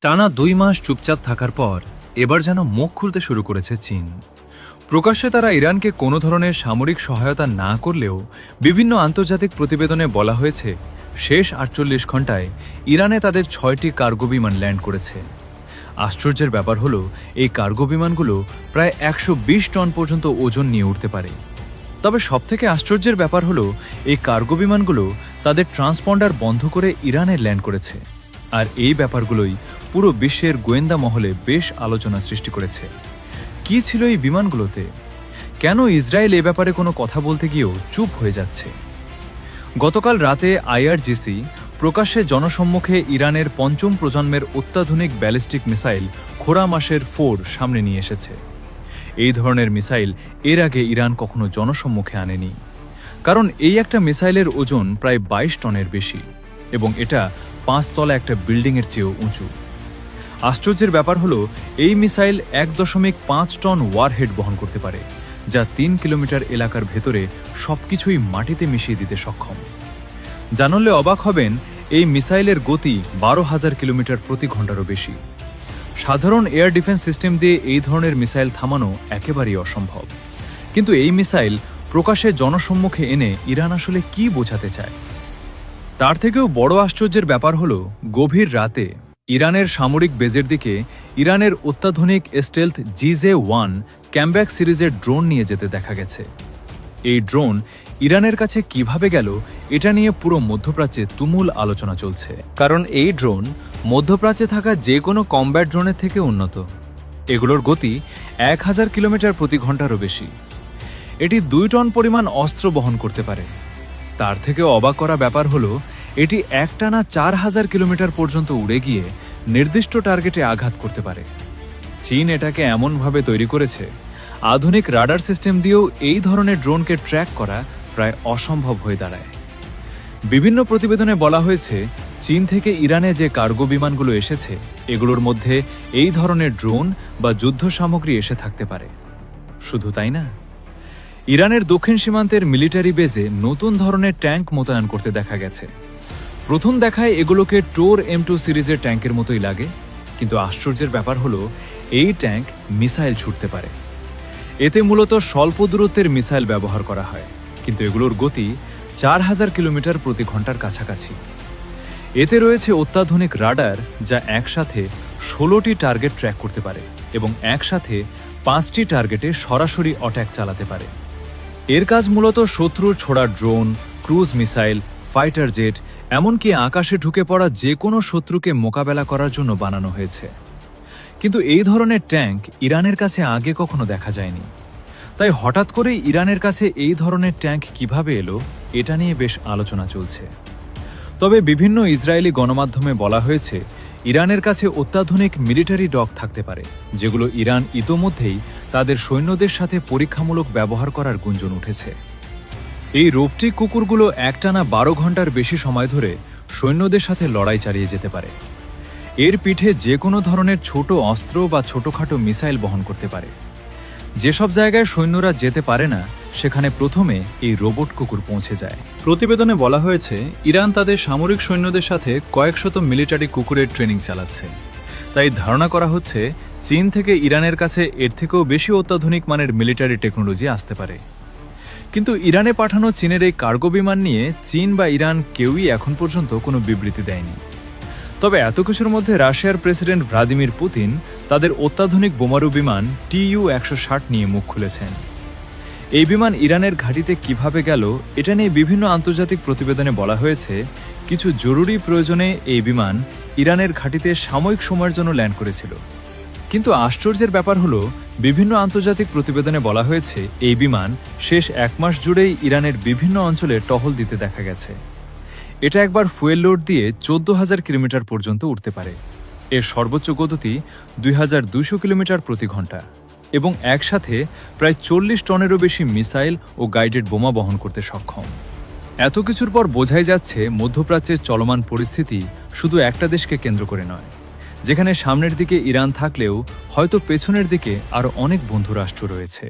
টানা 2 মাস চুপচাপ থাকার পর এবার যেন মুখ খুলতে শুরু করেছে চীন। প্রকাশ্যে তারা ইরানকে কোনো ধরনের সামরিক সহায়তা না করলেও বিভিন্ন আন্তর্জাতিক প্রতিবেদনে বলা হয়েছে শেষ 48 ঘণ্টায় ইরানে তাদের 6টি কার্গো বিমান ল্যান্ড করেছে। আশ্চর্যের ব্যাপার হলো এই কার্গো বিমানগুলো প্রায় 120 টন পর্যন্ত ওজন নিয়ে উঠতে পারে। তবে সবথেকে আশ্চর্যের ব্যাপার হলো এই কার্গো বিমানগুলো তাদের ট্রান্সপন্ডার বন্ধ করে ইরানে ল্যান্ড করেছে। আর এই ব্যাপারগুলোই পুরো বিশ্বের গোয়েন্দা মহলে বেশ আলোচনা সৃষ্টি করেছে। কি ছিল এই বিমানগুলোতে? কেন ইসরায়েল এ ব্যাপারে কোনো কথা বলতে গিয়েও চুপ হয়ে যাচ্ছে? গতকাল রাতে আইআরজিসি প্রকাশ্যে জনসম্মুখে ইরানের পঞ্চম প্রজন্মের অত্যাধুনিক ব্যালিস্টিক মিসাইল খোরামাশের 4 সামনে নিয়ে এসেছে। এই ধরনের মিসাইল এর আগে ইরান কখনো জনসম্মুখে আনেনি, কারণ এই একটা মিসাইলের ওজন প্রায় 22 টনের বেশি এবং এটা 5 তলা একটা বিল্ডিংয়ের চেয়েও উঁচু। আশ্চর্যের ব্যাপার হলো এই মিসাইল 1.5 টন ওয়ারহেড বহন করতে পারে, যা 3 কিলোমিটার এলাকার ভেতরে সবকিছুই মাটিতে মিশিয়ে দিতে সক্ষম। জানলে অবাক হবেন, এই মিসাইলের গতি 12,000 কিলোমিটার প্রতি ঘন্টারও বেশি। সাধারণ এয়ার ডিফেন্স সিস্টেম দিয়ে এই ধরনের মিসাইল থামানো একেবারেই অসম্ভব। কিন্তু এই মিসাইল প্রকাশ্যে জনসম্মুখে এনে ইরান আসলে কি বোঝাতে চায়? তার থেকেও বড় আশ্চর্যের ব্যাপার হলো গভীর রাতে ইরানের সামরিক বেজের দিকে ইরানের অত্যাধুনিক স্টেলথ GJ-1 ক্যাম্ব্যাক সিরিজের ড্রোন নিয়ে যেতে দেখা গেছে। এই ড্রোন ইরানের কাছে কিভাবে গেল এটা নিয়ে পুরো মধ্যপ্রাচ্যে তুমুল আলোচনা চলছে, কারণ এই ড্রোন মধ্যপ্রাচ্যে থাকা যে কোনো কমব্যাট ড্রোনের থেকে উন্নত। এগুলোর গতি 1000 কিলোমিটার প্রতি ঘন্টারও বেশি। এটি 2 টন পরিমাণ অস্ত্র বহন করতে পারে। তার থেকেও অবাক করা ব্যাপার হলো এটি একটানা 4000 কিলোমিটার পর্যন্ত উড়ে গিয়ে নির্দিষ্ট টার্গেটে আঘাত করতে পারে। চীন এটাকে এমনভাবে তৈরি করেছে, আধুনিক রাডার সিস্টেম দিয়েও এই ধরনের ড্রোনকে ট্র্যাক করা প্রায় অসম্ভব হয়ে দাঁড়ায়। বিভিন্ন প্রতিবেদনে বলা হয়েছে চীন থেকে ইরানে যে কার্গো বিমানগুলো এসেছে এগুলোর মধ্যে এই ধরনের ড্রোন বা যুদ্ধ সামগ্রী এসে থাকতে পারে। শুধু তাই না, ইরানের দক্ষিণ সীমান্তের মিলিটারি বেজে নতুন ধরনের ট্যাঙ্ক মোতায়েন করতে দেখা গেছে। প্রথম দেখায় এগুলোকে টোর M2 সিরিজের ট্যাঙ্কের মতোই লাগে, কিন্তু আশ্চর্যের ব্যাপার হলো এই ট্যাঙ্ক মিসাইল ছুটতে পারে। এতে মূলত স্বল্প দূরত্বের মিসাইল ব্যবহার করা হয়, কিন্তু এগুলোর গতি 4000 কিলোমিটার প্রতি ঘন্টার কাছাকাছি। এতে রয়েছে অত্যাধুনিক রাডার, যা একসাথে 16টি টার্গেট ট্র্যাক করতে পারে এবং একসাথে 5টি টার্গেটে সরাসরি অ্যাটাক চালাতে পারে। এর কাজ মূলত শত্রুর ছোড়া drone, cruise missile, fighter jet, এমনকি আকাশে ঢুকে পড়া যে কোনো শত্রুকে মোকাবেলা করার জন্য বানানো হয়েছে। কিন্তু এই ধরনের ট্যাঙ্ক ইরানের কাছে আগে কখনো দেখা যায়নি। তাই হঠাৎ করেই ইরানের কাছে এই ধরনের ট্যাঙ্ক কিভাবে এলো এটা নিয়ে বেশ আলোচনা চলছে। তবে বিভিন্ন ইসরায়েলি গণমাধ্যমে বলা হয়েছে ইরানের কাছে অত্যাধুনিক মিলিটারি ডগ থাকতে পারে, যেগুলো ইরান ইতোমধ্যেই তাদের সৈন্যদের সাথে পরীক্ষামূলক ব্যবহার করার গুঞ্জন উঠেছে। এই রোবটিক কুকুরগুলো একটানা 12 ঘন্টার বেশি সময় ধরে সৈন্যদের সাথে লড়াই চালিয়ে যেতে পারে। এর পিঠে যে কোনো ধরনের ছোট অস্ত্র বা ছোটখাটো মিসাইল বহন করতে পারে। যেসব জায়গায় সৈন্যরা যেতে পারে না সেখানে প্রথমে এই রোবট কুকুর পৌঁছে যায়। প্রতিবেদনে বলা হয়েছে ইরান তাদের সামরিক সৈন্যদের সাথে কয়েকশত মিলিটারি কুকুরের ট্রেনিং চালাচ্ছে। তাই ধারণা করা হচ্ছে চীন থেকে ইরানের কাছে এর থেকেও বেশি অত্যাধুনিক মানের মিলিটারি টেকনোলজি আসতে পারে। কিন্তু ইরানে পাঠানো চীনের এই কার্গো বিমান নিয়ে চীন বা ইরান কেউই এখন পর্যন্ত কোনো বিবৃতি দেয়নি। তবে এত কিছুর মধ্যে রাশিয়ার প্রেসিডেন্ট ভ্লাদিমির পুতিন তাদের অত্যাধুনিক বোমারু বিমান Tu-160 নিয়ে মুখ খুলেছেন। এই বিমান ইরানের ঘাঁটিতে কিভাবে গেল এটা নিয়ে বিভিন্ন আন্তর্জাতিক প্রতিবেদনে বলা হয়েছে কিছু জরুরি প্রয়োজনে এই বিমান ইরানের ঘাঁটিতে সাময়িক সময়ের জন্য ল্যান্ড করেছিল। কিন্তু আশ্চর্যের ব্যাপার হলো বিভিন্ন আন্তর্জাতিক প্রতিবেদনে বলা হয়েছে এই বিমান শেষ 1 মাস জুড়েই ইরানের বিভিন্ন অঞ্চলে টহল দিতে দেখা গেছে। এটা একবার ফুয়েল লোড দিয়ে 14,000 কিলোমিটার পর্যন্ত উঠতে পারে। এর সর্বোচ্চ গতি 2200 কিলোমিটার প্রতি ঘন্টা এবং একসাথে প্রায় 40 টনেরও বেশি মিসাইল ও গাইডেড বোমা বহন করতে সক্ষম। এত কিছুর পর বোঝাই যাচ্ছে মধ্যপ্রাচ্যের চলমান পরিস্থিতি শুধু একটা দেশকে কেন্দ্র করে নয়, যেখানে সামনের দিকে ইরান থাকলেও হয়তো পেছনের দিকে আরও অনেক বন্ধু রাষ্ট্র রয়েছে।